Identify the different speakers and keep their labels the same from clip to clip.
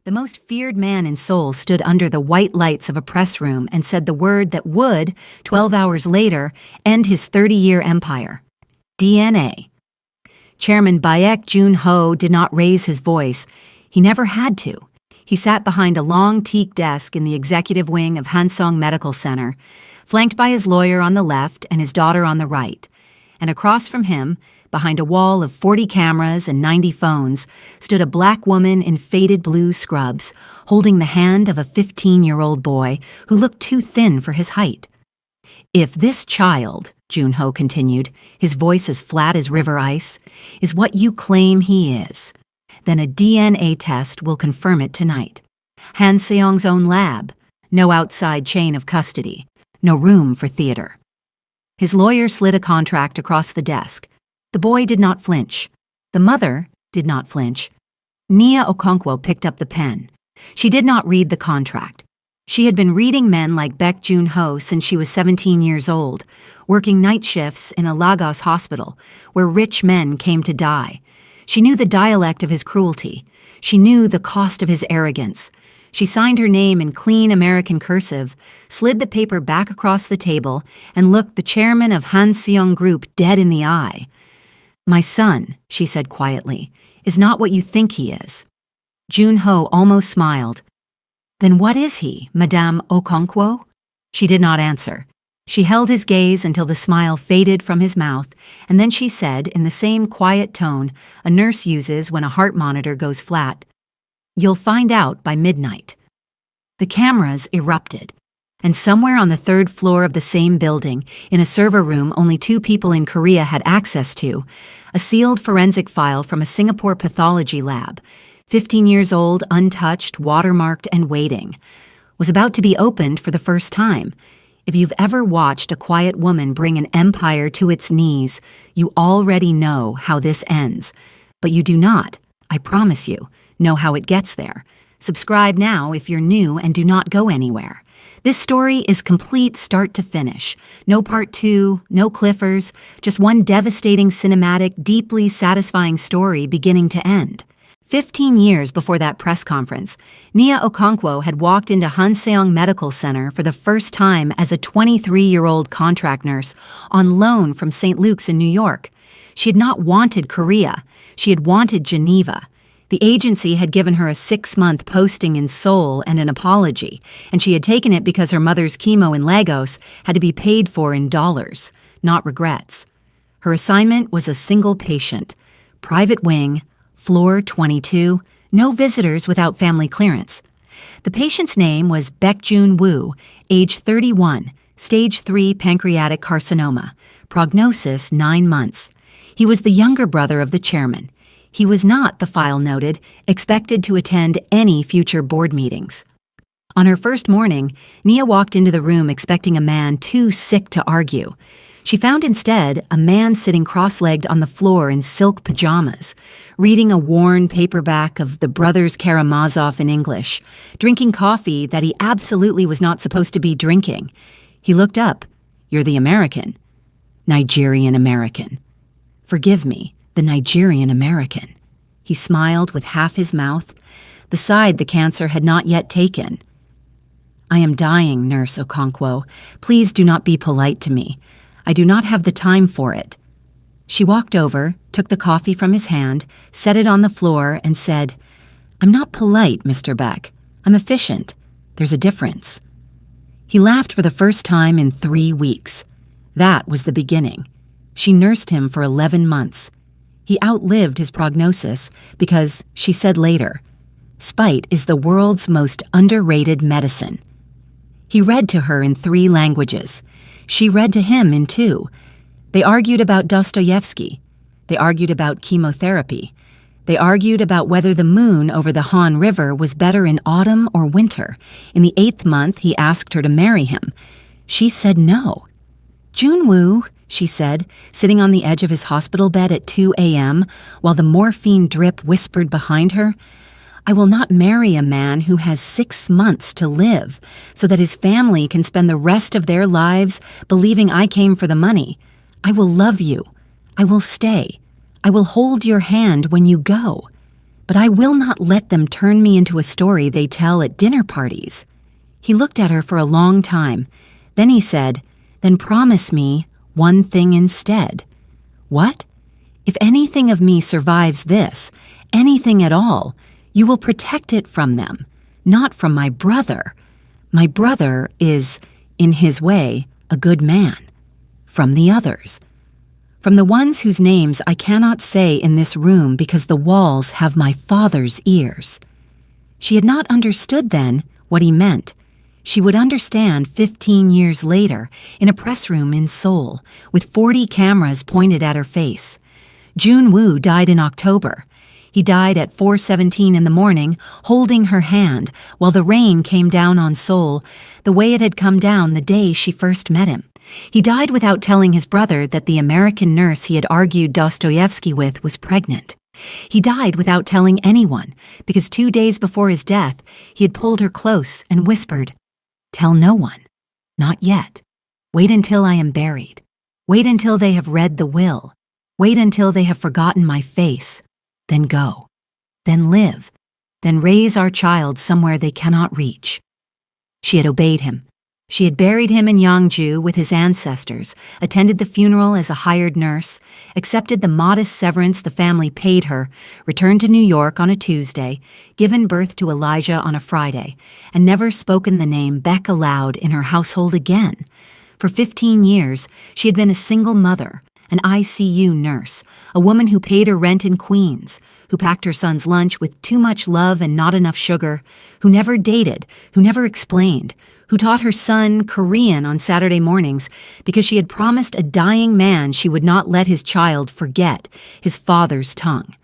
Speaker 1: The most feared man in Seoul stood under the white lights of a press room and said the word that would, 12 hours later, end his 30-year empire. DNA. Chairman Baek Jun-ho did not raise his voice. He never had to. He sat behind a long teak desk in the executive wing of Hansong Medical Center, flanked by his lawyer on the left and his daughter on the right. And across from him, behind a wall of 40 cameras and 90 phones, stood a black woman in faded blue scrubs, holding the hand of a 15-year-old boy who looked too thin for his height. If this child, Jun-ho continued, his voice as flat as river ice, is what you claim he is, then a DNA test will confirm it tonight. Han Seong's own lab, no outside chain of custody, no room for theater. His lawyer slid a contract across the desk. The boy did not flinch. The mother did not flinch. Nia Okonkwo picked up the pen. She did not read the contract. She had been reading men like Baek Jun-ho since she was 17 years old, working night shifts in a Lagos hospital where rich men came to die. She knew the dialect of his cruelty. She knew the cost of his arrogance. She signed her name in clean American cursive, slid the paper back across the table, and looked the chairman of Han Seong Group dead in the eye. "My son," she said quietly, "is not what you think he is." Jun-ho almost smiled. "Then what is he, Madame Okonkwo?" She did not answer. She held his gaze until the smile faded from his mouth, and then she said, in the same quiet tone a nurse uses when a heart monitor goes flat, "You'll find out by midnight." The cameras erupted, and somewhere on the third floor of the same building, in a server room only 2 people in Korea had access to, a sealed forensic file from a Singapore pathology lab, 15 years old, untouched, watermarked, and waiting, was about to be opened for the first time. If you've ever watched a quiet woman bring an empire to its knees, you already know how this ends. But you do not, I promise you, know how it gets there. Subscribe now if you're new and do not go anywhere. This story is complete start to finish. No part 2, no cliffers, just one devastating, cinematic, deeply satisfying story beginning to end. 15 years before that press conference, Nia Okonkwo had walked into Hanseong Medical Center for the first time as a 23-year-old contract nurse on loan from St. Luke's in New York. She had not wanted Korea. She had wanted Geneva. The agency had given her a 6-month posting in Seoul and an apology, and she had taken it because her mother's chemo in Lagos had to be paid for in dollars, not regrets. Her assignment was a single patient, private wing, floor 22, no visitors without family clearance. The patient's name was Baek Jun-woo, age 31, stage 3 pancreatic carcinoma, prognosis 9 months. He was the younger brother of the chairman. He was not, the file noted, expected to attend any future board meetings. On her first morning, Nia walked into the room expecting a man too sick to argue. She found instead a man sitting cross-legged on the floor in silk pajamas, reading a worn paperback of The Brothers Karamazov in English, drinking coffee that he absolutely was not supposed to be drinking. He looked up. "You're the American." "Nigerian American." "Forgive me. The Nigerian American." He smiled with half his mouth, the side the cancer had not yet taken. "I am dying, Nurse Okonkwo. Please do not be polite to me. I do not have the time for it." She walked over, took the coffee from his hand, set it on the floor, and said, "I'm not polite, Mr. Beck. I'm efficient. There's a difference." He laughed for the first time in 3 weeks. That was the beginning. She nursed him for 11 months. He outlived his prognosis because, she said later, spite is the world's most underrated medicine. He read to her in 3 languages. She read to him in 2. They argued about Dostoevsky. They argued about chemotherapy. They argued about whether the moon over the Han River was better in autumn or winter. In the 8th month, he asked her to marry him. She said no. "Jun-woo," she said, sitting on the edge of his hospital bed at 2 a.m., while the morphine drip whispered behind her, "I will not marry a man who has 6 months to live so that his family can spend the rest of their lives believing I came for the money. I will love you. I will stay. I will hold your hand when you go. But I will not let them turn me into a story they tell at dinner parties. He looked at her for a long time. Then he said, "Then promise me one thing instead." "What?" "If anything of me survives this, anything at all, you will protect it from them, not from my brother. My brother is, in his way, a good man. From the others. From the ones whose names I cannot say in this room because the walls have my father's ears." She had not understood then what he meant. She would understand 15 years later in a press room in Seoul with 40 cameras pointed at her face. Jun Woo died in October. He died at 4:17 in the morning, holding her hand while the rain came down on Seoul the way it had come down the day she first met him. He died without telling his brother that the American nurse he had argued Dostoevsky with was pregnant. He died without telling anyone, because 2 days before his death, he had pulled her close and whispered, "Tell no one. Not yet. Wait until I am buried. Wait until they have read the will. Wait until they have forgotten my face. Then go. Then live. Then raise our child somewhere they cannot reach." She had obeyed him. She had buried him in Yangju with his ancestors, attended the funeral as a hired nurse, accepted the modest severance the family paid her, returned to New York on a Tuesday, given birth to Elijah on a Friday, and never spoken the name Beck aloud in her household again. For 15 years, she had been a single mother, an ICU nurse, a woman who paid her rent in Queens, who packed her son's lunch with too much love and not enough sugar, who never dated, who never explained, who taught her son Korean on Saturday mornings because she had promised a dying man she would not let his child forget his father's tongue.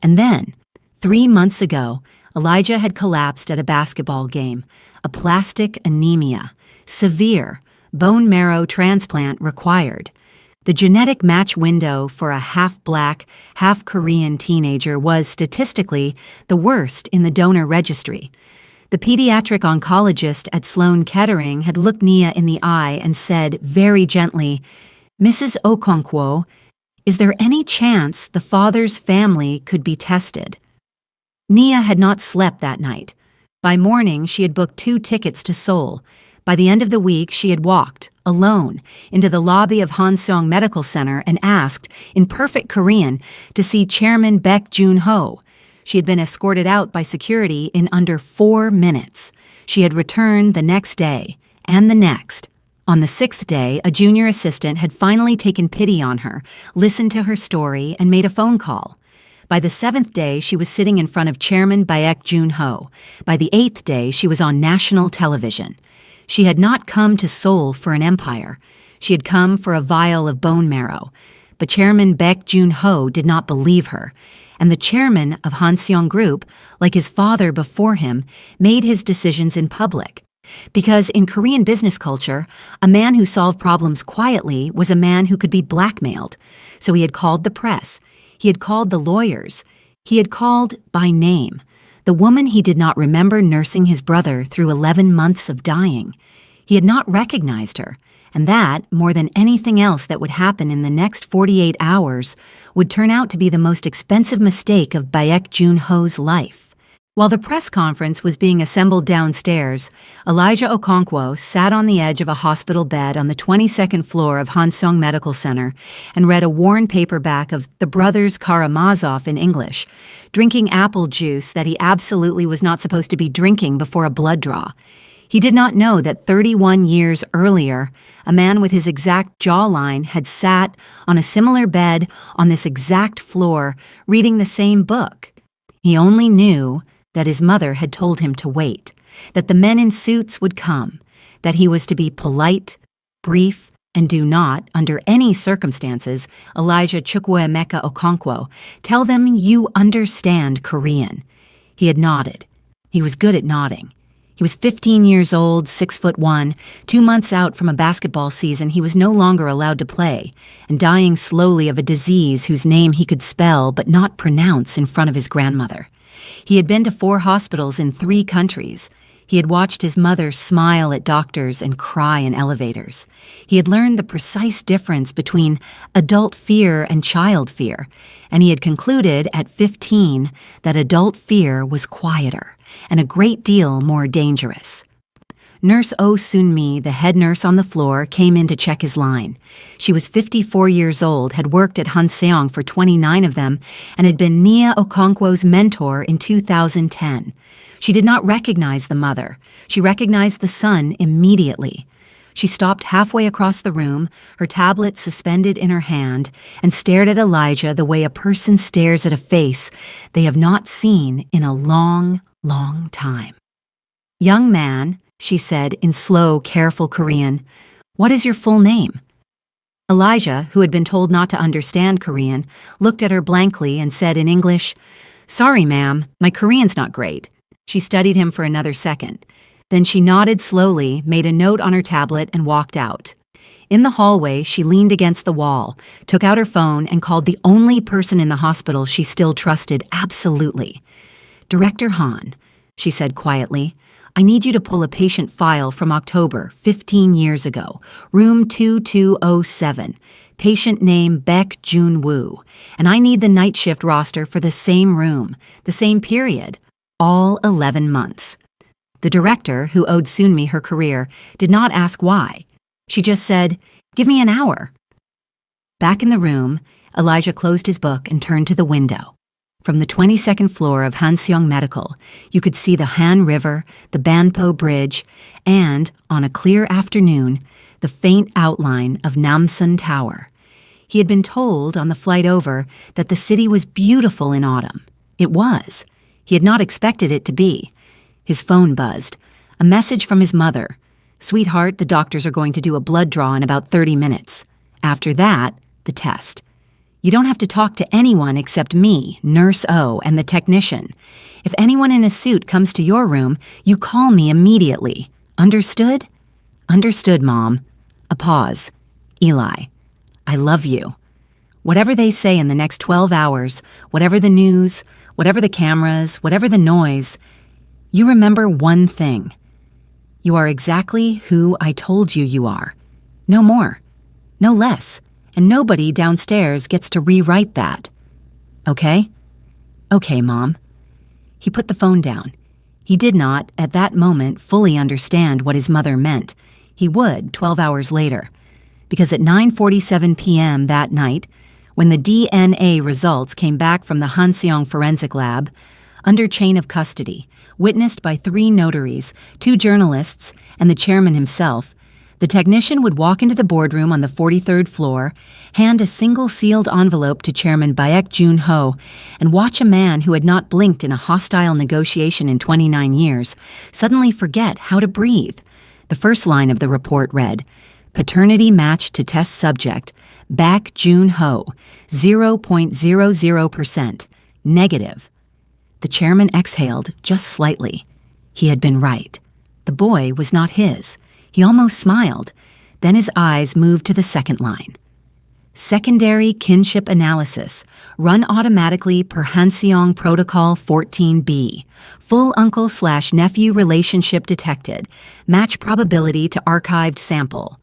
Speaker 1: And then, 3 months ago, Elijah had collapsed at a basketball game, aplastic anemia, severe, bone marrow transplant required. The genetic match window for a half-black, half-Korean teenager was statistically the worst in the donor registry. The pediatric oncologist at Sloan Kettering had looked Nia in the eye and said very gently, "Mrs. Okonkwo, is there any chance the father's family could be tested?" Nia had not slept that night. By morning, she had booked 2 tickets to Seoul. By the end of the week, she had walked, alone, into the lobby of Hanseong Medical Center and asked, in perfect Korean, to see Chairman Baek Jun-ho. She had been escorted out by security in under 4 minutes. She had returned the next day, and the next. On the 6th day, a junior assistant had finally taken pity on her, listened to her story, and made a phone call. By the 7th day, she was sitting in front of Chairman Baek Jun-ho. By the 8th day, she was on national television. She had not come to Seoul for an empire. She had come for a vial of bone marrow. But Chairman Baek Jun-ho did not believe her. And the chairman of Hanseong Group, like his father before him, made his decisions in public. Because in Korean business culture, a man who solved problems quietly was a man who could be blackmailed. So he had called the press. He had called the lawyers. He had called by name the woman he did not remember nursing his brother through 11 months of dying. He had not recognized her, and that, more than anything else that would happen in the next 48 hours, would turn out to be the most expensive mistake of Baek Jun-ho's life. While the press conference was being assembled downstairs, Elijah Okonkwo sat on the edge of a hospital bed on the 22nd floor of Hanseong Medical Center and read a worn paperback of The Brothers Karamazov in English, drinking apple juice that he absolutely was not supposed to be drinking before a blood draw. He did not know that 31 years earlier, a man with his exact jawline had sat on a similar bed on this exact floor reading the same book. He only knew that his mother had told him to wait, that the men in suits would come, that he was to be polite, brief, and do not, under any circumstances, Elijah Chukwuemeka Okonkwo, tell them you understand Korean. He had nodded. He was good at nodding. He was 15 years old, 6'1". 2 months out from a basketball season, he was no longer allowed to play, and dying slowly of a disease whose name he could spell but not pronounce in front of his grandmother. He had been to 4 hospitals in 3 countries. He had watched his mother smile at doctors and cry in elevators. He had learned the precise difference between adult fear and child fear, and he had concluded at 15 that adult fear was quieter and a great deal more dangerous. Nurse Oh Soon-mi, the head nurse on the floor, came in to check his line. She was 54 years old, had worked at Hanseong for 29 of them, and had been Nia Okonkwo's mentor in 2010. She did not recognize the mother. She recognized the son immediately. She stopped halfway across the room, her tablet suspended in her hand, and stared at Elijah the way a person stares at a face they have not seen in a long, long time. "Young man," she said in slow, careful Korean, "what is your full name?" Elijah, who had been told not to understand Korean, looked at her blankly and said in English, "Sorry, ma'am, my Korean's not great." She studied him for another second. Then she nodded slowly, made a note on her tablet, and walked out. In the hallway, she leaned against the wall, took out her phone, and called the only person in the hospital she still trusted absolutely. "Director Han," she said quietly, "I need you to pull a patient file from October, 15 years ago, room 2207, patient name Baek Jun-woo, and I need the night shift roster for the same room, the same period, all 11 months. The director, who owed Soon-mi her career, did not ask why. She just said, "Give me an hour." Back in the room, Elijah closed his book and turned to the window. From the 22nd floor of Hanseong Medical, you could see the Han River, the Banpo Bridge, and, on a clear afternoon, the faint outline of Namsan Tower. He had been told on the flight over that the city was beautiful in autumn. It was. He had not expected it to be. His phone buzzed. A message from his mother. "Sweetheart, the doctors are going to do a blood draw in about 30 minutes. After that, the test. You don't have to talk to anyone except me, Nurse O, and the technician. If anyone in a suit comes to your room, you call me immediately. Understood?" "Understood, Mom." A pause. "Eli, I love you. Whatever they say in the next 12 hours, whatever the news, whatever the cameras, whatever the noise, you remember one thing. You are exactly who I told you you are. No more. No less. And nobody downstairs gets to rewrite that. Okay?" "Okay, Mom." He put the phone down. He did not, at that moment, fully understand what his mother meant. He would 12 hours later. Because at 9:47 p.m. that night, when the DNA results came back from the Hanseong Forensic Lab, under chain of custody, witnessed by 3 notaries, 2 journalists, and the chairman himself, the technician would walk into the boardroom on the 43rd floor, hand a single sealed envelope to Chairman Baek Jun-ho, and watch a man who had not blinked in a hostile negotiation in 29 years suddenly forget how to breathe. The first line of the report read, "Paternity match to test subject, Baek Jun-ho, 0.00%, negative." The chairman exhaled just slightly. He had been right. The boy was not his. He almost smiled. Then his eyes moved to the second line. "Secondary kinship analysis, run automatically per Hanseong Protocol 14B. Full uncle/nephew relationship detected. Match probability to archived sample.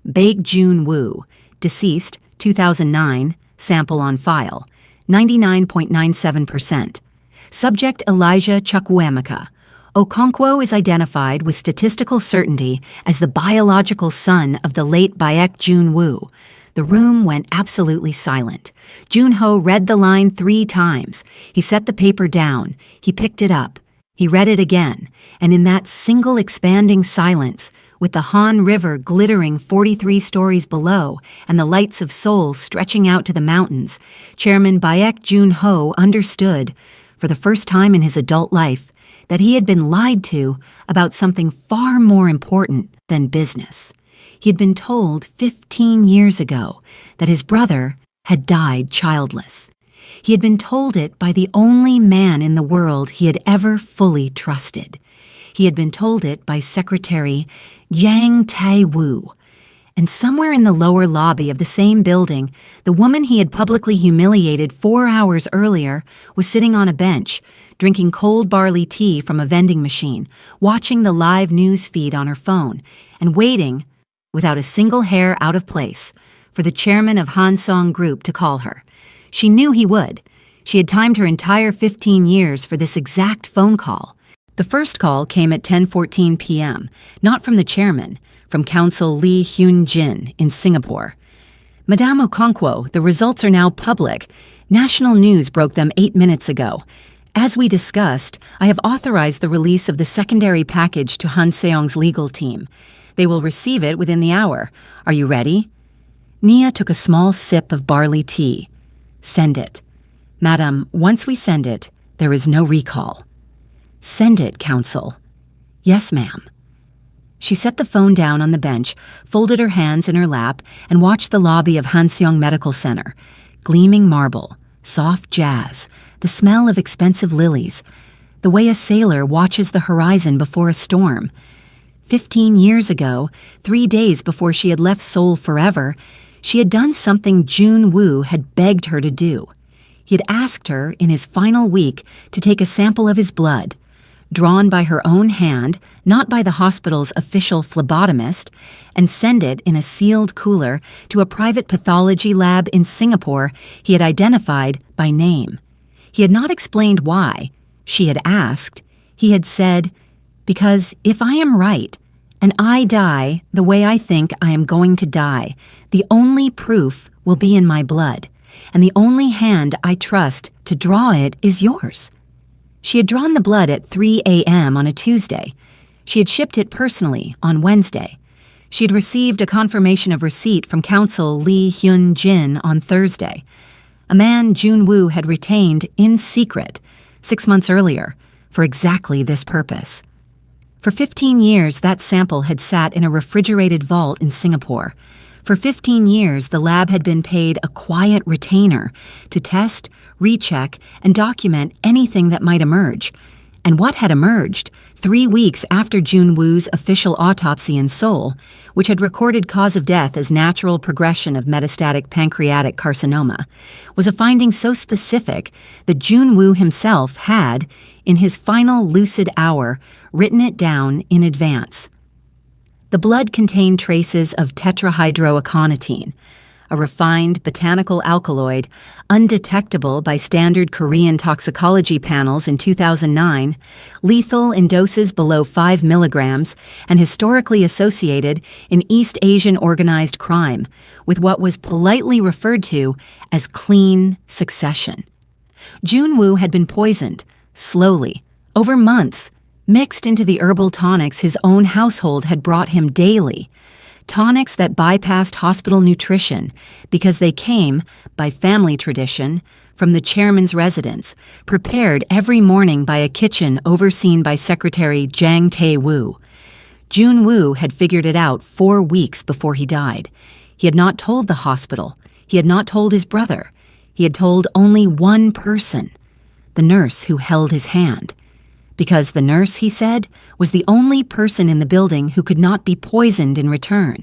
Speaker 1: Baek Jun-woo, deceased, 2009, sample on file, 99.97%. Subject Elijah Chukwuemeka. Okonkwo is identified with statistical certainty as the biological son of the late Baek Jun-woo." The room went absolutely silent. Jun-ho read the line 3 times. He set the paper down. He picked it up. He read it again. And in that single expanding silence, with the Han River glittering 43 stories below and the lights of Seoul stretching out to the mountains, Chairman Baek Jun-ho understood, for the first time in his adult life, that he had been lied to about something far more important than business. He had been told 15 years ago that his brother had died childless. He had been told it by the only man in the world he had ever fully trusted. He had been told it by Secretary Yang Tae-woo. And somewhere in the lower lobby of the same building, the woman he had publicly humiliated 4 hours earlier was sitting on a bench, drinking cold barley tea from a vending machine, watching the live news feed on her phone, and waiting, without a single hair out of place, for the chairman of Hansong Group to call her. She knew he would. She had timed her entire 15 years for this exact phone call. The first call came at 10:14 p.m., not from the chairman, from Counsel Lee Hyun-jin in Singapore. Madame Okonkwo, the results are now public. National news broke them 8 minutes ago. As we discussed, I have authorized the release of the secondary package to Han Seong's legal team. They will receive it within the hour. Are you ready? Nia took a small sip of barley tea. Send it. Madam, once we send it, there is no recall. Send it, Counsel. Yes, ma'am. She set the phone down on the bench, folded her hands in her lap, and watched the lobby of Hanseong Medical Center. Gleaming marble, soft jazz, the smell of expensive lilies, the way a sailor watches the horizon before a storm. 15 years ago, 3 days before she had left Seoul forever, she had done something Jun Woo had begged her to do. He had asked her, in his final week, to take a sample of his blood, drawn by her own hand, not by the hospital's official phlebotomist, and send it in a sealed cooler to a private pathology lab in Singapore he had identified by name. He had not explained why. She had asked. He had said, "Because if I am right, and I die the way I think I am going to die, the only proof will be in my blood, and the only hand I trust to draw it is yours." She had drawn the blood at 3 a.m. on a Tuesday. She had shipped it personally on Wednesday. She had received a confirmation of receipt from Counsel Lee Hyun-jin on Thursday, a man Jun Woo had retained in secret 6 months earlier for exactly this purpose. For 15 years, that sample had sat in a refrigerated vault in Singapore. For 15 years, the lab had been paid a quiet retainer to test, recheck, and document anything that might emerge. And what had emerged 3 weeks after Jun Woo's official autopsy in Seoul, which had recorded cause of death as natural progression of metastatic pancreatic carcinoma, was a finding so specific that Jun Woo himself had, in his final lucid hour, written it down in advance. The blood contained traces of tetrahydroaconitine, a refined botanical alkaloid undetectable by standard Korean toxicology panels in 2009, lethal in doses below 5 milligrams, and historically associated in East Asian organized crime with what was politely referred to as clean succession. Jun Woo had been poisoned, slowly, over months, mixed into the herbal tonics his own household had brought him daily, tonics that bypassed hospital nutrition because they came, by family tradition, from the chairman's residence, prepared every morning by a kitchen overseen by Secretary Jang Tae-woo. Jun Woo had figured it out 4 weeks before he died. He had not told the hospital. He had not told his brother. He had told only one person, the nurse who held his hand. Because the nurse, he said, was the only person in the building who could not be poisoned in return.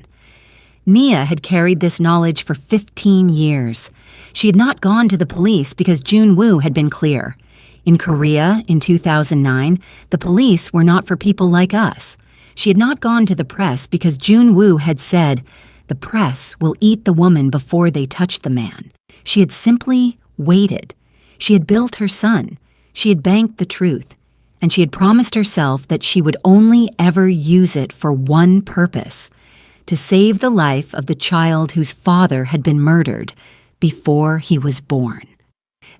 Speaker 1: Nia had carried this knowledge for 15 years. She had not gone to the police because Jun Woo had been clear. In Korea, in 2009, the police were not for people like us. She had not gone to the press because Jun Woo had said, "The press will eat the woman before they touch the man." She had simply waited. She had built her son. She had banked the truth. And she had promised herself that she would only ever use it for one purpose, to save the life of the child whose father had been murdered before he was born.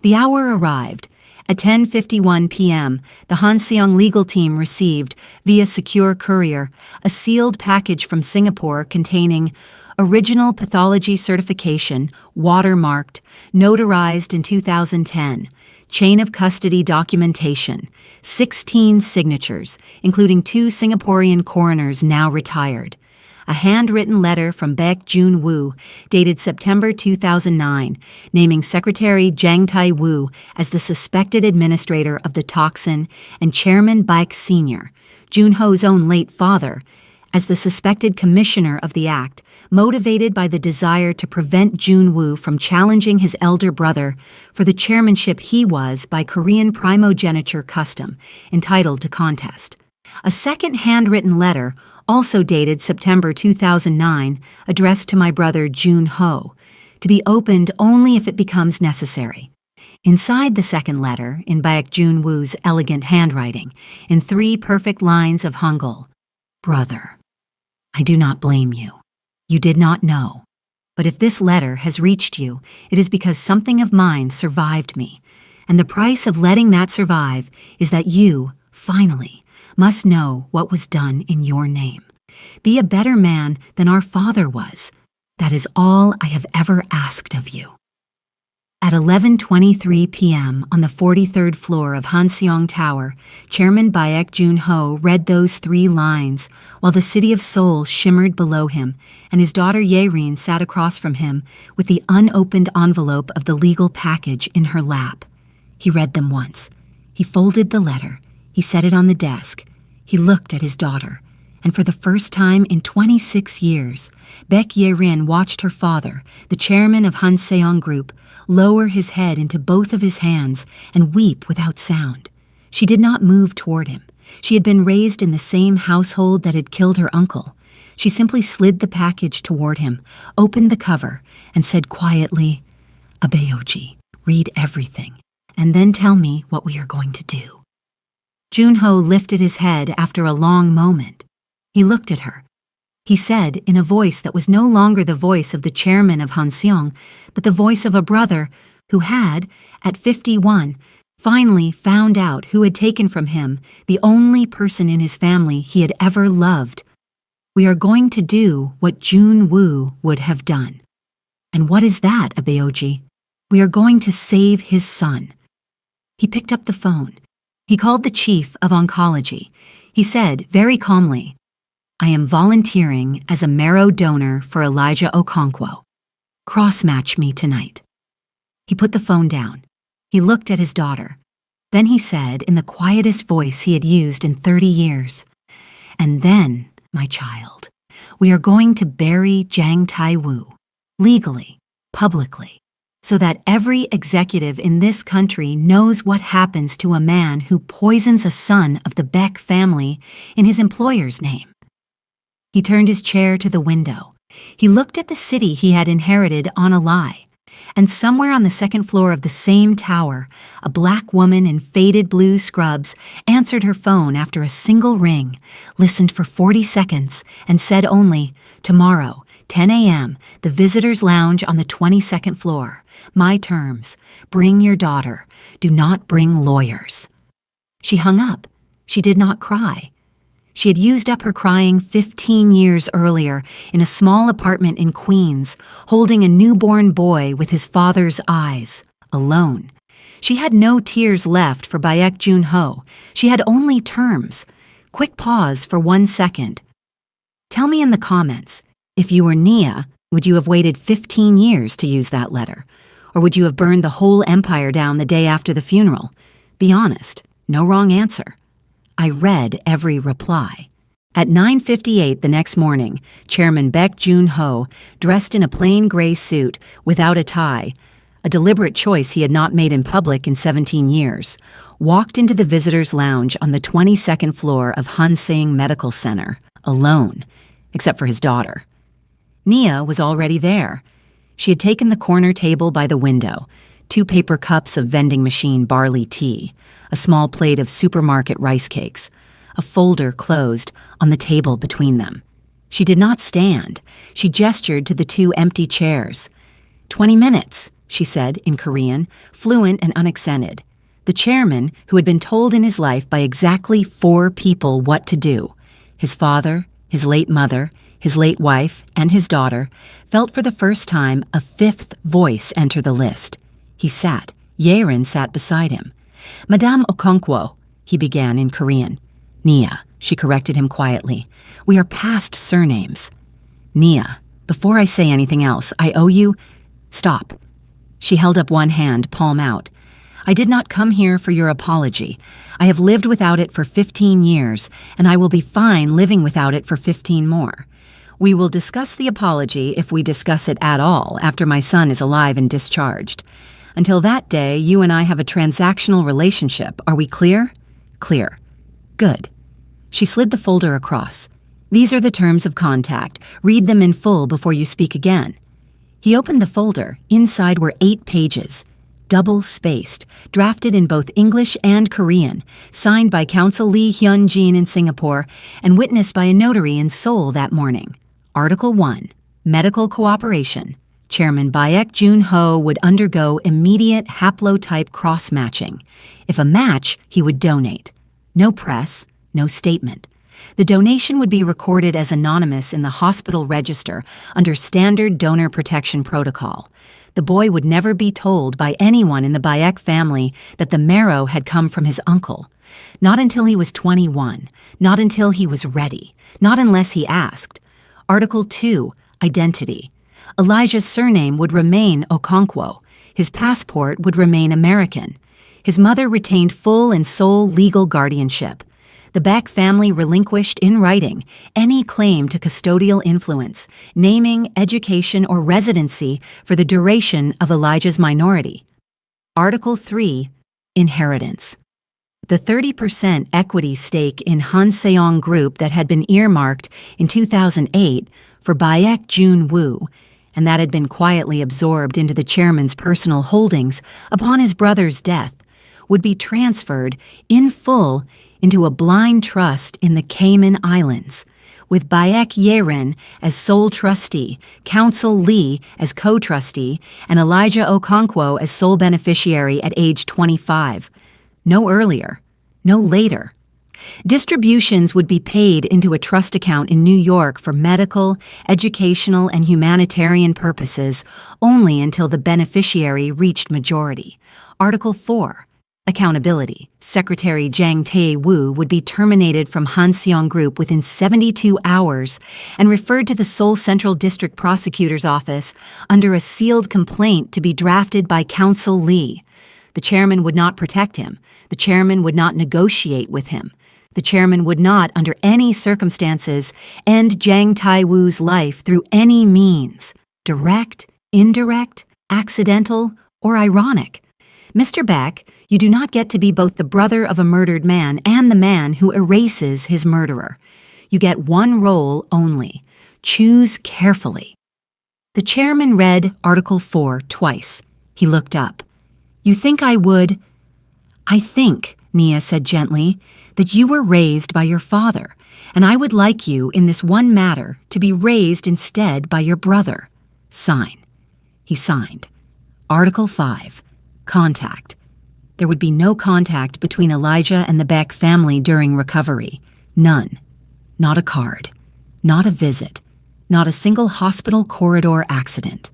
Speaker 1: The hour arrived. At 10:51 p.m., the Hanseong legal team received, via secure courier, a sealed package from Singapore containing original pathology certification, watermarked, notarized in 2010, chain of custody documentation, 16 signatures, including 2 Singaporean coroners now retired, a handwritten letter from Baek Jun Woo dated September 2009, naming Secretary Jang Tae-woo as the suspected administrator of the toxin and Chairman Baek Sr., Jun Ho's own late father, As the suspected commissioner of the act, motivated by the desire to prevent Jun-woo from challenging his elder brother for the chairmanship he was by Korean primogeniture custom, entitled to contest. A second handwritten letter, also dated September 2009, addressed to my brother Jun-ho, to be opened only if it becomes necessary. Inside the second letter, in Baek Jun-woo's elegant handwriting, in 3 perfect lines of Hangul, "Brother, I do not blame you. You did not know. But if this letter has reached you, it is because something of mine survived me, and the price of letting that survive is that you, finally, must know what was done in your name. Be a better man than our father was. That is all I have ever asked of you." At 11:23 p.m. on the 43rd floor of Hanseong Tower, Chairman Baek Jun-ho read those 3 lines while the city of Seoul shimmered below him, and his daughter Ye-rin sat across from him with the unopened envelope of the legal package in her lap. He read them once. He folded the letter. He set it on the desk. He looked at his daughter. And for the first time in 26 years, Baek Ye-rin watched her father, the chairman of Hanseong Group, lower his head into both of his hands and weep without sound. She did not move toward him. She had been raised in the same household that had killed her uncle. She simply slid the package toward him, opened the cover, and said quietly, "Abeoji, read everything, and then tell me what we are going to do." Jun-ho lifted his head after a long moment. He looked at her. He said in a voice that was no longer the voice of the chairman of Hanseong, but the voice of a brother who had, at 51, finally found out who had taken from him the only person in his family he had ever loved. "We are going to do what Jun-woo would have done." "And what is that, Abeoji?" "We are going to save his son." He picked up the phone. He called the chief of oncology. He said very calmly, "I am volunteering as a marrow donor for Elijah Okonkwo. Cross-match me tonight." He put the phone down. He looked at his daughter. Then he said in the quietest voice he had used in 30 years, "And then, my child, we are going to bury Jang Tai-woo, legally, publicly, so that every executive in this country knows what happens to a man who poisons a son of the Baek family in his employer's name." He turned his chair to the window. He looked at the city he had inherited on a lie, and somewhere on the second floor of the same tower, a black woman in faded blue scrubs answered her phone after a single ring, listened for 40 seconds, and said only, "Tomorrow, 10 a.m., the visitors' lounge on the 22nd floor. My terms. Bring your daughter. Do not bring lawyers." She hung up. She did not cry. She had used up her crying 15 years earlier in a small apartment in Queens, holding a newborn boy with his father's eyes, alone. She had no tears left for Baek Jun-ho. She had only terms. Quick pause for 1 second. Tell me in the comments, if you were Nia, would you have waited 15 years to use that letter? Or would you have burned the whole empire down the day after the funeral? Be honest, no wrong answer. I read every reply. At 9:58 the next morning, Chairman Baek Jun-ho, dressed in a plain gray suit without a tie, a deliberate choice he had not made in public in 17 years, walked into the visitors' lounge on the 22nd floor of Hanseong Medical Center, alone, except for his daughter. Nia was already there. She had taken the corner table by the window, 2 paper cups of vending machine barley tea, a small plate of supermarket rice cakes, a folder closed on the table between them. She did not stand. She gestured to the 2 empty chairs. 20 minutes, she said in Korean, fluent and unaccented. The chairman, who had been told in his life by exactly 4 people what to do, his father, his late mother, his late wife, and his daughter, felt for the first time a 5th voice enter the list. He sat. Ye-rin sat beside him. "Madame Okonkwo," he began in Korean. "Nia," she corrected him quietly. "We are past surnames." "Nia, before I say anything else, I owe you—" "Stop." She held up one hand, palm out. I did not come here for your apology. I have lived without it for 15 years, and I will be fine living without it for 15 more. We will discuss the apology if we discuss it at all after my son is alive and discharged. Until that day, you and I have a transactional relationship. Are we clear? Clear. Good. She slid the folder across. These are the terms of contact. Read them in full before you speak again. He opened the folder. Inside were 8 pages. Double-spaced, drafted in both English and Korean, signed by Counsel Lee Hyun-jin in Singapore, and witnessed by a notary in Seoul that morning. Article 1. Medical Cooperation. Chairman Baek Jun-ho would undergo immediate haplotype cross-matching. If a match, he would donate. No press, no statement. The donation would be recorded as anonymous in the hospital register under standard donor protection protocol. The boy would never be told by anyone in the Baek family that the marrow had come from his uncle. Not until he was 21, not until he was ready, not unless he asked. Article 2, Identity. Elijah's surname would remain Okonkwo. His passport would remain American. His mother retained full and sole legal guardianship. The Baek family relinquished in writing any claim to custodial influence, naming, education, or residency for the duration of Elijah's minority. Article 3. Inheritance. The 30% equity stake in Hanseong Group that had been earmarked in 2008 for Baek Jun-woo, and that had been quietly absorbed into the chairman's personal holdings upon his brother's death, would be transferred in full into a blind trust in the Cayman Islands, with Baek Yeren as sole trustee, Counsel Lee as co-trustee, and Elijah Okonkwo as sole beneficiary at age 25. No earlier, no later. Distributions would be paid into a trust account in New York for medical, educational, and humanitarian purposes only until the beneficiary reached majority. Article 4. Accountability. Secretary Jang Tae-woo would be terminated from Hanseong Group within 72 hours and referred to the Seoul Central District Prosecutor's Office under a sealed complaint to be drafted by Counsel Lee. The chairman would not protect him. The chairman would not negotiate with him. The chairman would not, under any circumstances, end Jang Tae-woo's life through any means, direct, indirect, accidental, or ironic. Mr. Baek, you do not get to be both the brother of a murdered man and the man who erases his murderer. You get one role only. Choose carefully. The chairman read Article 4 twice. He looked up. You think I would? I think, Nia said gently, that you were raised by your father, and I would like you, in this one matter, to be raised instead by your brother. Sign. He signed. Article 5. Contact. There would be no contact between Elijah and the Baek family during recovery. None. Not a card. Not a visit. Not a single hospital corridor accident.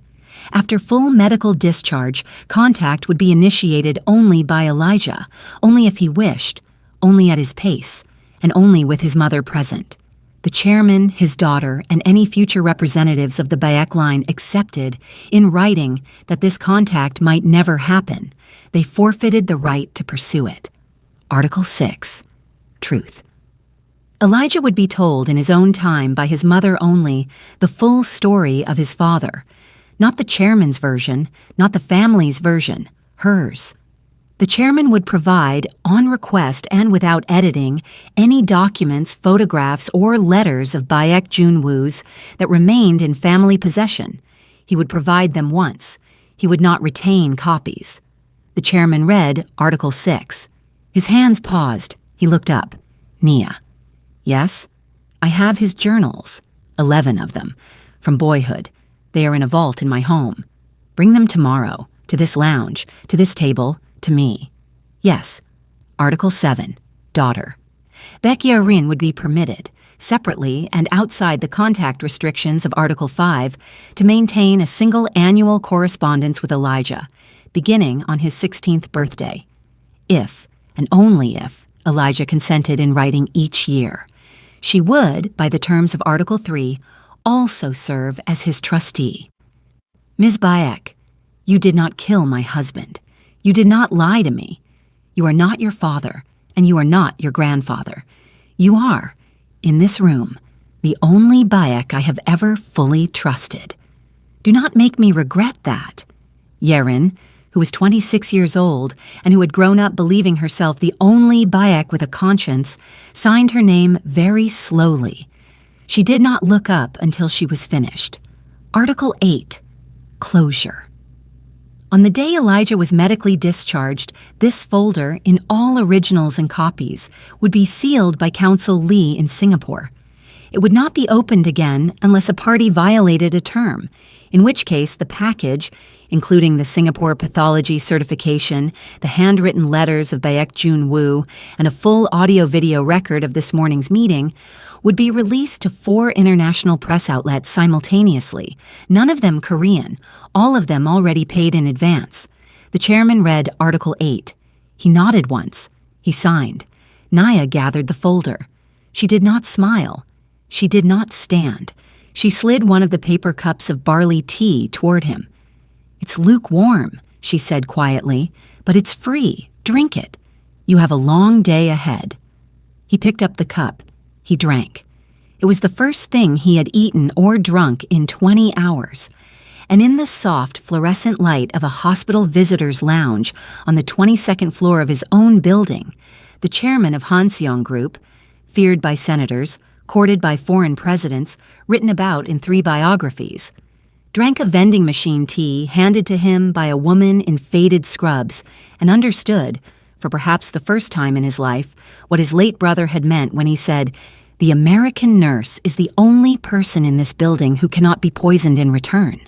Speaker 1: After full medical discharge, contact would be initiated only by Elijah, only if he wished, only at his pace, and only with his mother present. The chairman, his daughter, and any future representatives of the Baek line accepted, in writing, that this contact might never happen. They forfeited the right to pursue it. Article 6. Truth. Elijah would be told in his own time by his mother only the full story of his father. Not the chairman's version, not the family's version, hers. The chairman would provide, on request and without editing, any documents, photographs, or letters of Baek Jun-woo's that remained in family possession. He would provide them once. He would not retain copies. The chairman read Article 6. His hands paused. He looked up. Nia. Yes? I have his journals. 11 of them. From boyhood. They are in a vault in my home. Bring them tomorrow, to this lounge, to this table, to me. Yes. Article 7. Daughter. Baek Yerin would be permitted, separately and outside the contact restrictions of Article 5, to maintain a single annual correspondence with Elijah, beginning on his 16th birthday. If, and only if, Elijah consented in writing each year. She would, by the terms of Article 3, also serve as his trustee. Ms. Baek, you did not kill my husband. You did not lie to me. You are not your father, and you are not your grandfather. You are, in this room, the only Bayek I have ever fully trusted. Do not make me regret that. Yerin, who was 26 years old and who had grown up believing herself the only Bayek with a conscience, signed her name very slowly. She did not look up until she was finished. Article 8. Closure. On the day Elijah was medically discharged, this folder, in all originals and copies, would be sealed by Counsel Lee in Singapore. It would not be opened again unless a party violated a term, in which case the package, including the Singapore pathology certification, the handwritten letters of Baek Jun-woo, and a full audio-video record of this morning's meeting, would be released to 4 international press outlets simultaneously, none of them Korean, all of them already paid in advance. The chairman read Article 8. He nodded once. He signed. Naya gathered the folder. She did not smile. She did not stand. She slid one of the paper cups of barley tea toward him. "It's lukewarm," she said quietly, "but it's free. Drink it. You have a long day ahead." He picked up the cup. He drank. It was the first thing he had eaten or drunk in 20 hours. And in the soft, fluorescent light of a hospital visitor's lounge on the 22nd floor of his own building, the chairman of Hanseong Group, feared by senators, courted by foreign presidents, written about in 3 biographies, drank a vending machine tea handed to him by a woman in faded scrubs, and understood, for perhaps the first time in his life, what his late brother had meant when he said, "The American nurse is the only person in this building who cannot be poisoned in return."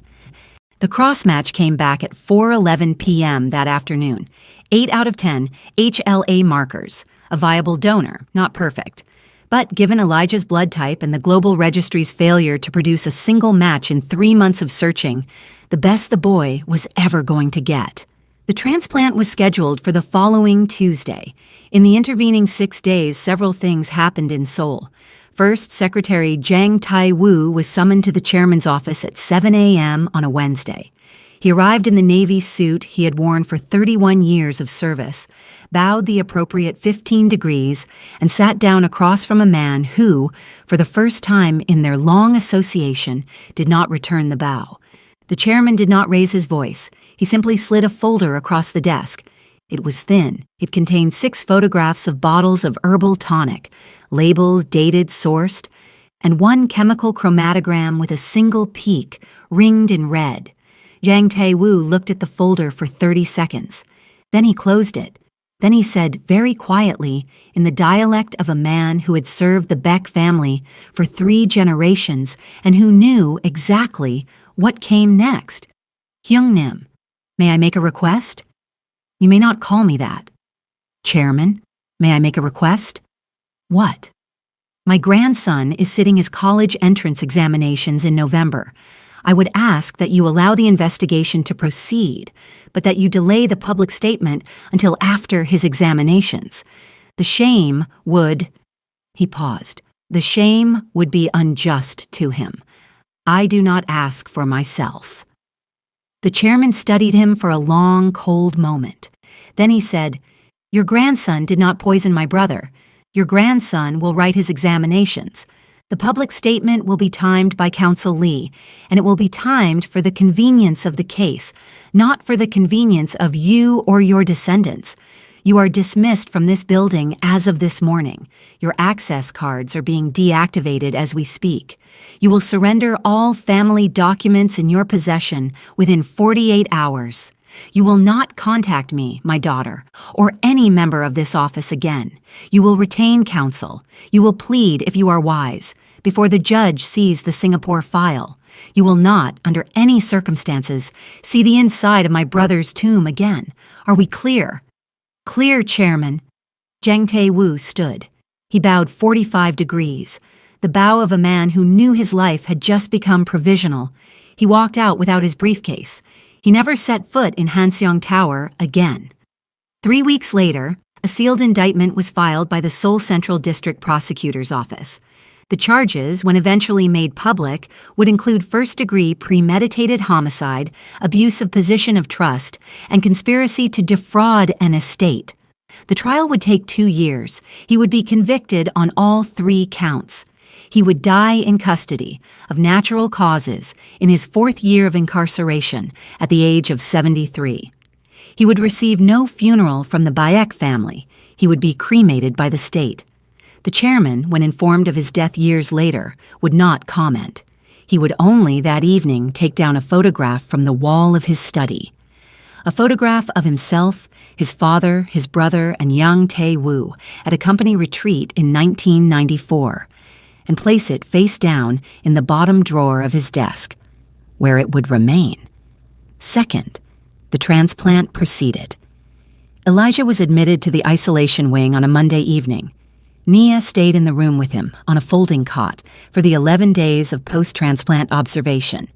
Speaker 1: The cross-match came back at 4:11 p.m. that afternoon. 8 out of 10 HLA markers. A viable donor, not perfect. But given Elijah's blood type and the global registry's failure to produce a single match in 3 months of searching, the best the boy was ever going to get. The transplant was scheduled for the following Tuesday. In the intervening 6 days, several things happened in Seoul. First, Secretary Jang Tai-woo was summoned to the chairman's office at 7 a.m. on a Wednesday. He arrived in the Navy suit he had worn for 31 years of service, bowed the appropriate 15 degrees, and sat down across from a man who, for the first time in their long association, did not return the bow. The chairman did not raise his voice. He simply slid a folder across the desk. It was thin. It contained 6 photographs of bottles of herbal tonic, labeled, dated, sourced, and 1 chemical chromatogram with a single peak, ringed in red. Jang Tae-woo looked at the folder for 30 seconds. Then he closed it. Then he said very quietly, in the dialect of a man who had served the Beck family for 3 generations and who knew exactly what came next. "Hyungnim, may I make a request?" "You may not call me that." "Chairman, may I make a request?" "What?" "My grandson is sitting his college entrance examinations in November. I would ask that you allow the investigation to proceed, but that you delay the public statement until after his examinations. The shame would—" He paused. "The shame would be unjust to him. I do not ask for myself." The chairman studied him for a long, cold moment. Then he said, "Your grandson did not poison my brother. Your grandson will write his examinations. The public statement will be timed by Counsel Lee, and it will be timed for the convenience of the case, not for the convenience of you or your descendants. You are dismissed from this building as of this morning. Your access cards are being deactivated as we speak. You will surrender all family documents in your possession within 48 hours. You will not contact me, my daughter, or any member of this office again. You will retain counsel. You will plead, if you are wise, before the judge sees the Singapore file. You will not, under any circumstances, see the inside of my brother's tomb again. Are we clear?" "Clear, Chairman." Jang Tae-woo stood. He bowed 45 degrees, the bow of a man who knew his life had just become provisional. He walked out without his briefcase. He never set foot in Hanseong Tower again. 3 weeks later, a sealed indictment was filed by the Seoul Central District Prosecutor's Office. The charges, when eventually made public, would include first-degree premeditated homicide, abuse of position of trust, and conspiracy to defraud an estate. The trial would take 2 years. He would be convicted on all 3 counts. He would die in custody, of natural causes, in his 4th year of incarceration, at the age of 73. He would receive no funeral from the Bayek family. He would be cremated by the state. The chairman, when informed of his death years later, would not comment. He would only that evening take down a photograph from the wall of his study. A photograph of himself, his father, his brother, and young Tae-woo at a company retreat in 1994, and place it face down in the bottom drawer of his desk, where it would remain. Second, the transplant proceeded. Elijah was admitted to the isolation wing on a Monday evening. Nia stayed in the room with him on a folding cot for the 11 days of post-transplant observation.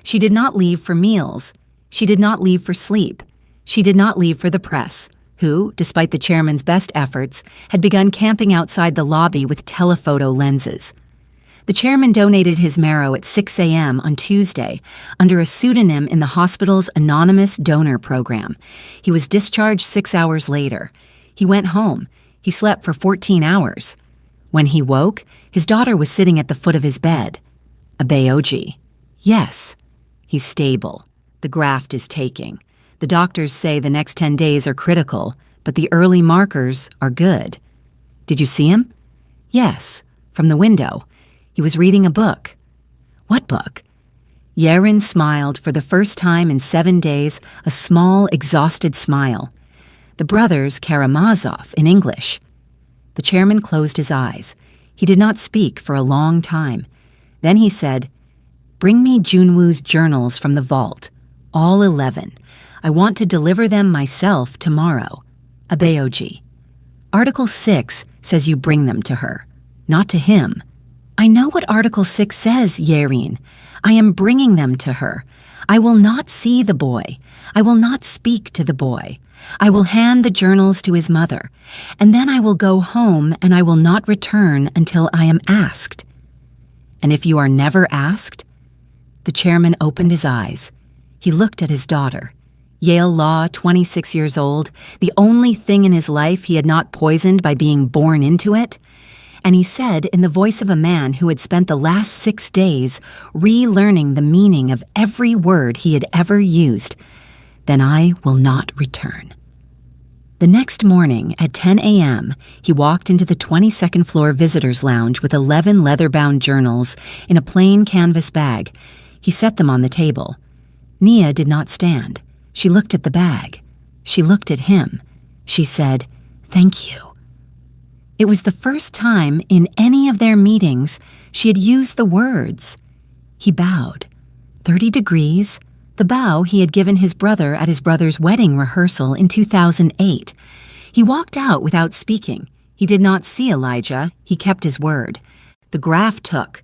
Speaker 1: She did not leave for meals. She did not leave for sleep. She did not leave for the press, who, despite the chairman's best efforts, had begun camping outside the lobby with telephoto lenses. The chairman donated his marrow at 6 a.m. on Tuesday under a pseudonym in the hospital's anonymous donor program. He was discharged 6 hours later. He went home. He slept for 14 hours. When he woke, his daughter was sitting at the foot of his bed. Abeoji. Yes. He's stable. The graft is taking. The doctors say the next 10 days are critical, but the early markers are good. Did you see him? Yes, from the window. He was reading a book. What book? Yerin smiled for the first time in 7 days, a small, exhausted smile. The brothers Karamazov in English. The chairman closed his eyes. He did not speak for a long time. Then he said, "Bring me Junwoo's journals from the vault, all 11. I want to deliver them myself tomorrow. Abeoji. Article 6 says you bring them to her, not to him." "I know what Article 6 says, Yerin. I am bringing them to her. I will not see the boy. I will not speak to the boy. I will hand the journals to his mother, and then I will go home and I will not return until I am asked." "And if you are never asked?" The chairman opened his eyes. He looked at his daughter. Yale Law, 26 years old, the only thing in his life he had not poisoned by being born into it. And he said in the voice of a man who had spent the last 6 days relearning the meaning of every word he had ever used, "Then I will not return." The next morning at 10 a.m., he walked into the 22nd floor visitors' lounge with 11 leather-bound journals in a plain canvas bag. He set them on the table. Nia did not stand. She looked at the bag. She looked at him. She said, "Thank you." It was the first time in any of their meetings she had used the words. He bowed. 30 degrees, the bow he had given his brother at his brother's wedding rehearsal in 2008. He walked out without speaking. He did not see Elijah. He kept his word. The graph took.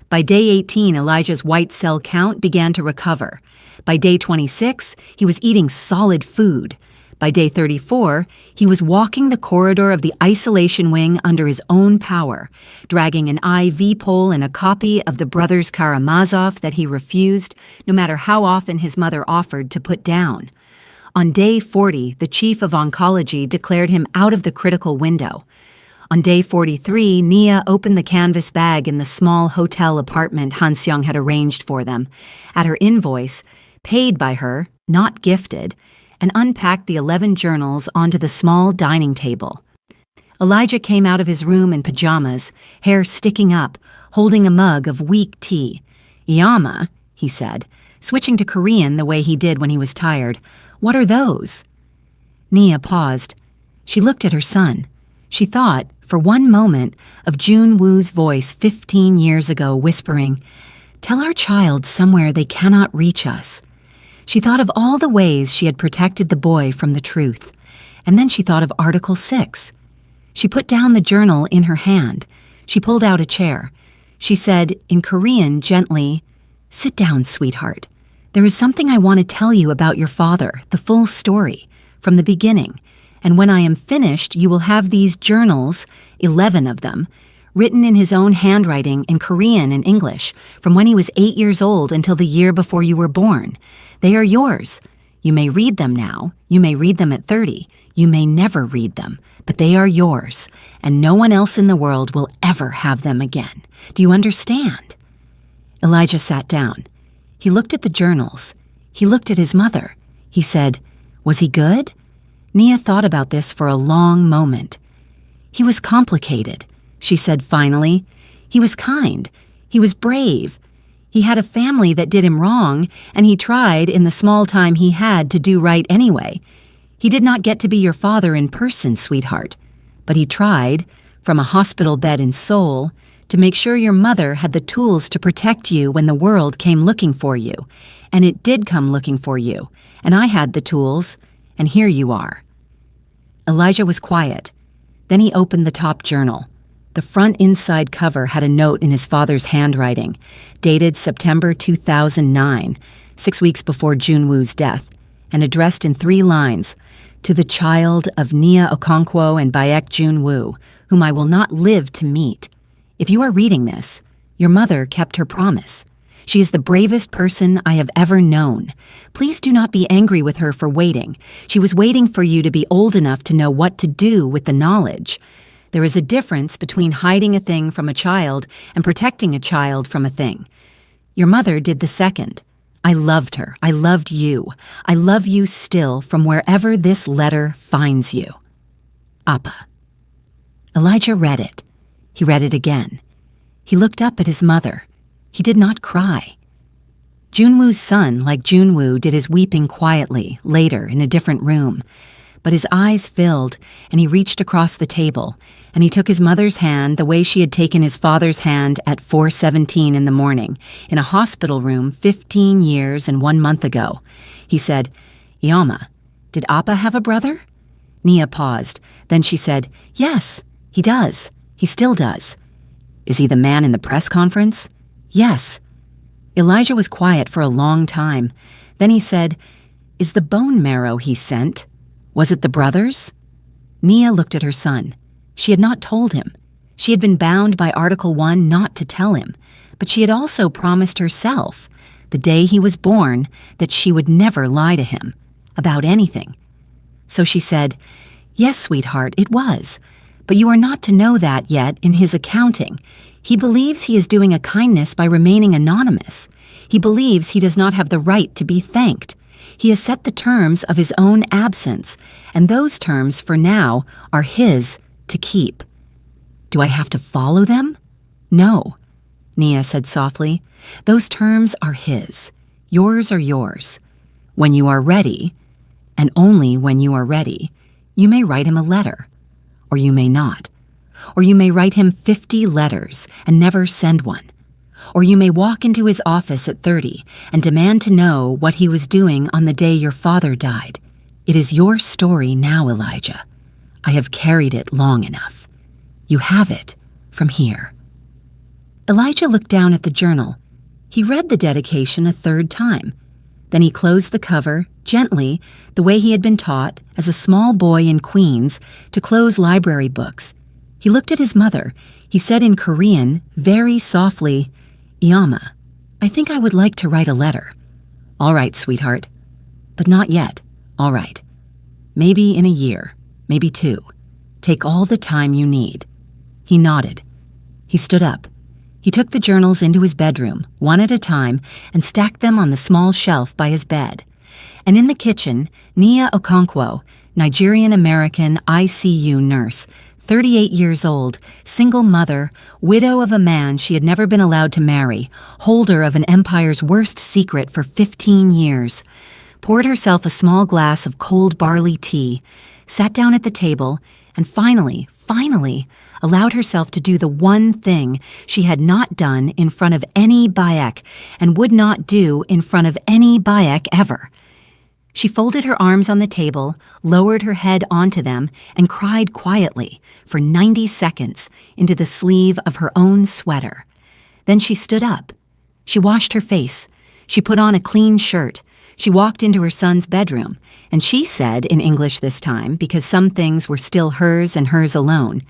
Speaker 1: By day 18, Elijah's white cell count began to recover. By day 26, he was eating solid food. By day 34, he was walking the corridor of the isolation wing under his own power, dragging an IV pole and a copy of the Brothers Karamazov that he refused, no matter how often his mother offered to put down. On day 40, the chief of oncology declared him out of the critical window. On day 43, Nia opened the canvas bag in the small hotel apartment Han-seong had arranged for them. At her invoice, paid by her, not gifted, and unpacked the 11 journals onto the small dining table. Elijah came out of his room in pajamas, hair sticking up, holding a mug of weak tea. "Iyama," he said, switching to Korean the way he did when he was tired. "What are those?" Nia paused. She looked at her son. She thought, for one moment, of Junwoo's voice 15 years ago whispering, "Tell our child somewhere they cannot reach us." She thought of all the ways she had protected the boy from the truth. And then she thought of Article 6. She put down the journal in her hand. She pulled out a chair. She said, in Korean, gently, "Sit down, sweetheart. There is something I want to tell you about your father, the full story, from the beginning. And when I am finished, you will have these journals, 11 of them, written in his own handwriting in Korean and English, from when he was 8 years old until the year before you were born. They are yours. You may read them now. You may read them at 30. You may never read them, but they are yours, and no one else in the world will ever have them again. Do you understand? Elijah sat down. He looked at the journals. He looked at his mother. He said, "Was he good?" Nia thought about this for a long moment. "He was complicated," she said finally. "He was kind. He was brave. He had a family that did him wrong, and he tried in the small time he had to do right anyway. He did not get to be your father in person, sweetheart, but he tried, from a hospital bed in Seoul, to make sure your mother had the tools to protect you when the world came looking for you. And it did come looking for you, and I had the tools, and here you are." Elijah was quiet. Then he opened the top journal. The front inside cover had a note in his father's handwriting, dated September 2009, 6 weeks before Junwoo's death, and addressed in 3 lines, "To the child of Nia Okonkwo and Baek Junwoo, whom I will not live to meet. If you are reading this, your mother kept her promise. She is the bravest person I have ever known. Please do not be angry with her for waiting. She was waiting for you to be old enough to know what to do with the knowledge. There is a difference between hiding a thing from a child and protecting a child from a thing. Your mother did the second. I loved her. I loved you. I love you still from wherever this letter finds you. Appa." Elijah read it. He read it again. He looked up at his mother. He did not cry. Junwoo's son, like Junwoo, did his weeping quietly, later, in a different room. But his eyes filled, and he reached across the table, and he took his mother's hand the way she had taken his father's hand at 4:17 in the morning, in a hospital room 15 years and 1 month ago. He said, "Iama, did Appa have a brother?" Nia paused. Then she said, "Yes, he does. He still does." "Is he the man in the press conference?" "Yes." Elijah was quiet for a long time. Then he said, "Is the bone marrow he sent, was it the brothers?" Nia looked at her son. She had not told him. She had been bound by Article 1 not to tell him, but she had also promised herself, the day he was born, that she would never lie to him, about anything. So she said, "Yes, sweetheart, it was. But you are not to know that yet in his accounting. He believes he is doing a kindness by remaining anonymous. He believes he does not have the right to be thanked. He has set the terms of his own absence, and those terms, for now, are his to keep." "Do I have to follow them?" "No," Nia said softly. "Those terms are his. Yours are yours. When you are ready, and only when you are ready, you may write him a letter. Or you may not. Or you may write him 50 letters and never send one. Or you may walk into his office at 30 and demand to know what he was doing on the day your father died. It is your story now, Elijah. I have carried it long enough. You have it from here." Elijah looked down at the journal. He read the dedication a 3rd time. Then he closed the cover, gently, the way he had been taught, as a small boy in Queens, to close library books. He looked at his mother. He said in Korean, very softly, "Iama, I think I would like to write a letter." "All right, sweetheart." "But not yet." "All right. Maybe in a year, maybe 2. Take all the time you need." He nodded. He stood up. He took the journals into his bedroom, one at a time, and stacked them on the small shelf by his bed. And in the kitchen, Nia Okonkwo, Nigerian-American ICU nurse, 38 years old, single mother, widow of a man she had never been allowed to marry, holder of an empire's worst secret for 15 years, poured herself a small glass of cold barley tea, sat down at the table, and finally, allowed herself to do the one thing she had not done in front of any Baek and would not do in front of any Baek ever. She folded her arms on the table, lowered her head onto them, and cried quietly for 90 seconds into the sleeve of her own sweater. Then she stood up. She washed her face. She put on a clean shirt. She walked into her son's bedroom, and she said in English this time, because some things were still hers and hers alone,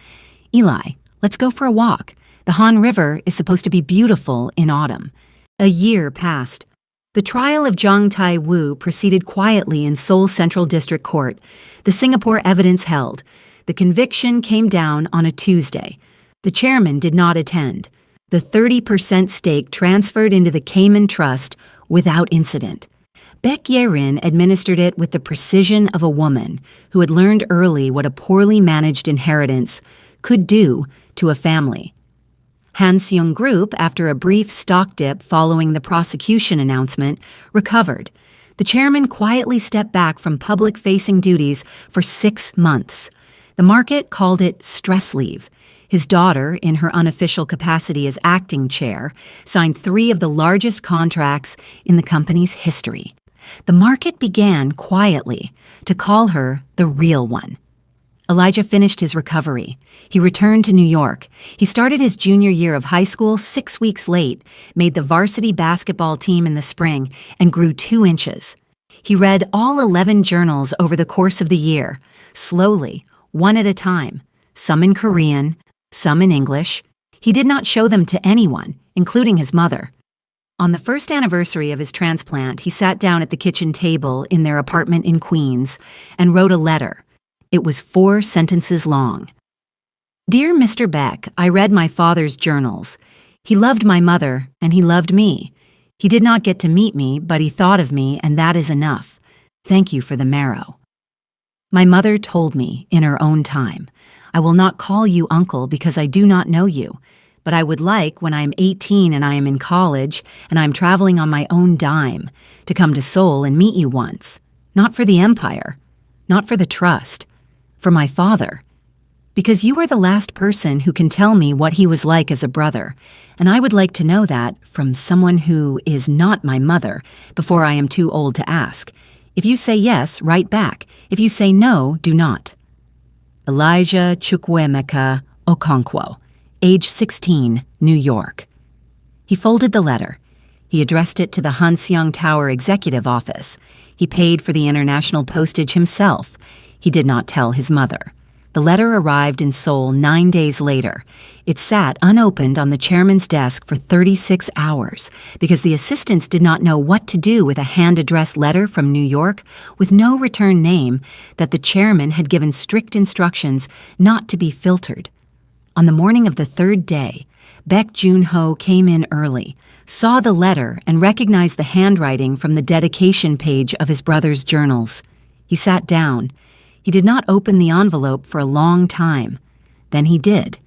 Speaker 1: "Eli, Let's go for a walk. The Han River is supposed to be beautiful in autumn. A year passed. The trial of Zhang Tai-Wu proceeded quietly in Seoul Central District Court. The Singapore evidence held. The conviction came down on a Tuesday. The chairman did not attend. The 30% stake transferred into the Cayman Trust without incident. Baek Ye-rin administered it with the precision of a woman who had learned early what a poorly managed inheritance could do to a family. Han Seung Group, after a brief stock dip following the prosecution announcement, recovered. The chairman quietly stepped back from public-facing duties for 6 months. The market called it stress leave. His daughter, in her unofficial capacity as acting chair, signed 3 of the largest contracts in the company's history. The market began quietly to call her the real one. Elijah finished his recovery. He returned to New York. He started his junior year of high school 6 weeks late, made the varsity basketball team in the spring, and grew 2 inches. He read all 11 journals over the course of the year, slowly, one at a time, some in Korean, some in English. He did not show them to anyone, including his mother. On the first anniversary of his transplant, he sat down at the kitchen table in their apartment in Queens and wrote a letter. It was 4 sentences long. Dear Mr. Beck, I read my father's journals. He loved my mother, and he loved me. He did not get to meet me, but he thought of me, and that is enough. Thank you for the marrow. My mother told me, in her own time, I will not call you uncle because I do not know you, but I would like, when I am 18 and I am in college, and I am traveling on my own dime, to come to Seoul and meet you once. Not for the empire, not for the trust, for my father. Because you are the last person who can tell me what he was like as a brother, and I would like to know that from someone who is not my mother before I am too old to ask. If you say yes, write back. If you say no, do not. Elijah Chukwuemeka Okonkwo, age 16, New York. He folded the letter. He addressed it to the Hanseong Tower Executive Office. He paid for the international postage himself. He did not tell his mother. The letter arrived in Seoul 9 days later. It sat unopened on the chairman's desk for 36 hours because the assistants did not know what to do with a hand-addressed letter from New York with no return name that the chairman had given strict instructions not to be filtered. On the morning of the 3rd day, Baek Jun-ho came in early, saw the letter, and recognized the handwriting from the dedication page of his brother's journals. He sat down. He did not open the envelope for a long time. Then he did.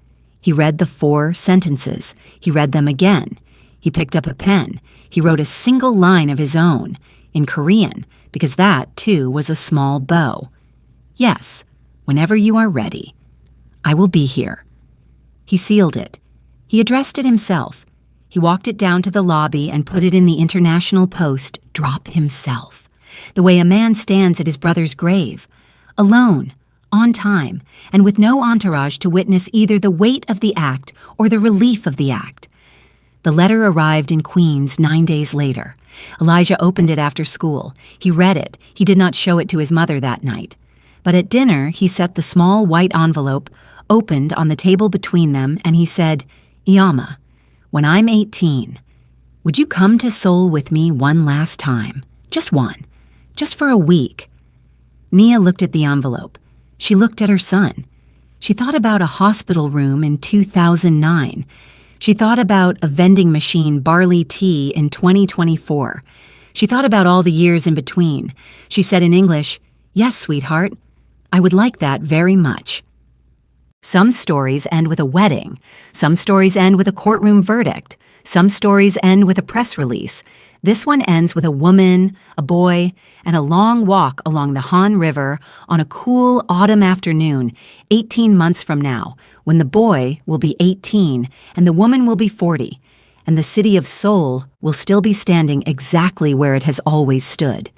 Speaker 1: He read the 4 sentences. He read them again. He picked up a pen. He wrote a single line of his own, in Korean, because that, too, was a small bow. Yes, whenever you are ready. I will be here. He sealed it. He addressed it himself. He walked it down to the lobby and put it in the International Post, drop himself, the way a man stands at his brother's grave. Alone, on time, and with no entourage to witness either the weight of the act or the relief of the act. The letter arrived in Queens 9 days later. Elijah opened it after school. He read it. He did not show it to his mother that night. But at dinner, he set the small white envelope opened on the table between them, and he said, Iyama, when I'm 18, would you come to Seoul with me one last time? Just one. Just for a week. Nia looked at the envelope. She looked at her son. She thought about a hospital room in 2009. She thought about a vending machine barley tea in 2024. She thought about all the years in between. She said in English, Yes, sweetheart, I would like that very much. Some stories end with a wedding. Some stories end with a courtroom verdict. Some stories end with a press release. This one ends with a woman, a boy, and a long walk along the Han River on a cool autumn afternoon, 18 months from now, when the boy will be 18 and the woman will be 40, and the city of Seoul will still be standing exactly where it has always stood,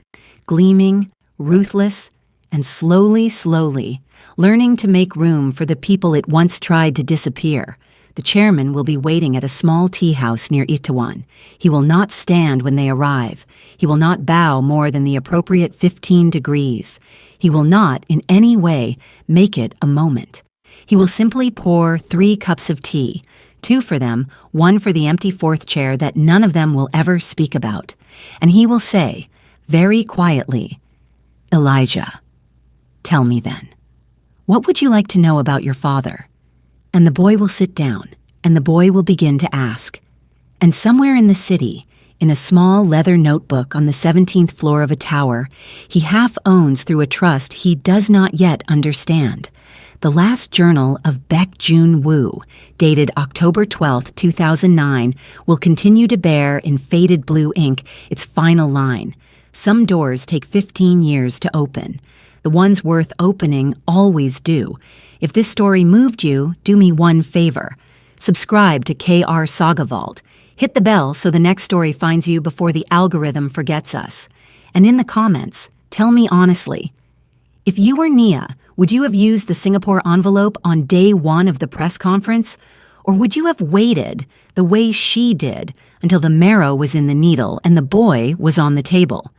Speaker 1: gleaming, ruthless, and slowly, learning to make room for the people it once tried to disappear. The chairman will be waiting at a small tea house near Itaewon. He will not stand when they arrive. He will not bow more than the appropriate 15 degrees. He will not, in any way, make it a moment. He will simply pour 3 cups of tea, 2 for them, 1 for the empty 4th chair that none of them will ever speak about. And he will say, very quietly, "Elijah, tell me then, what would you like to know about your father?" And the boy will sit down, and the boy will begin to ask. And somewhere in the city, in a small leather notebook on the 17th floor of a tower, he half owns through a trust he does not yet understand, the last journal of Baek Jun Woo, dated October 12, 2009, will continue to bear in faded blue ink its final line. Some doors take 15 years to open. The ones worth opening always do. If this story moved you, do me one favor. Subscribe to KR Saga Vault. Hit the bell so the next story finds you before the algorithm forgets us. And in the comments, tell me honestly, if you were Nia, would you have used the Singapore envelope on day 1 of the press conference? Or would you have waited, the way she did, until the marrow was in the needle and the boy was on the table?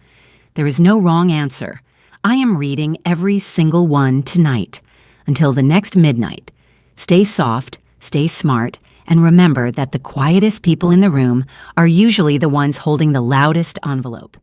Speaker 1: There is no wrong answer. I am reading every single one tonight. Until the next midnight, stay soft, stay smart, and remember that the quietest people in the room are usually the ones holding the loudest envelope.